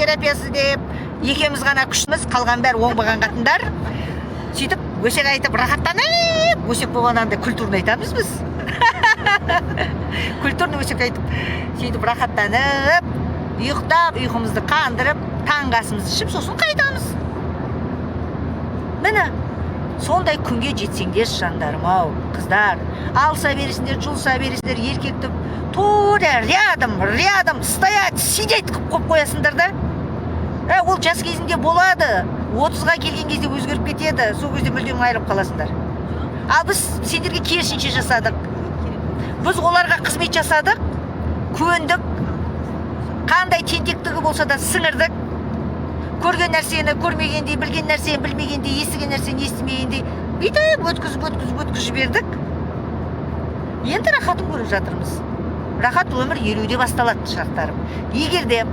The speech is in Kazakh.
терапиясы деп екеуміз ғана күшіміз, қалған бәрі оңбаған қатындар. Сөйтіп өсек айтып рахаттанып, өсек болғаннан культурный айтамыз біз. Культурный өсек айтып, сөйтіп рахаттанып, ұйықтап, ұйқымызды қандырып, таңғы асымызды ішіп, сосын қайтамыз. Міне, сондай күнге жетсеңдер жандарым-ау, қыздар. Алса бересіңдер, жұлса бересіңдер, еркекті тура рядом стоять, сидеть қып қоясыңдар да. Ол жас кезінде болады. 30-ға келген кезде өзгеріп кетеді. Сол кезде мүлдем айырылып қаласыңдар. Ал біз сендерге керісінше жасадық. Біз оларға қызмет жасадық, көндік. Қандай тентектігі болса да сіңірдік. Көрген нәрсені көрмегендей, білген нәрсені білмегендей, естіген нәрсені естімегендей, бүйтіп өткізіп жібердік. Енді рахатын көріп жатырмыз. Рахат өмір 50-де басталады, шақтарым. Егер де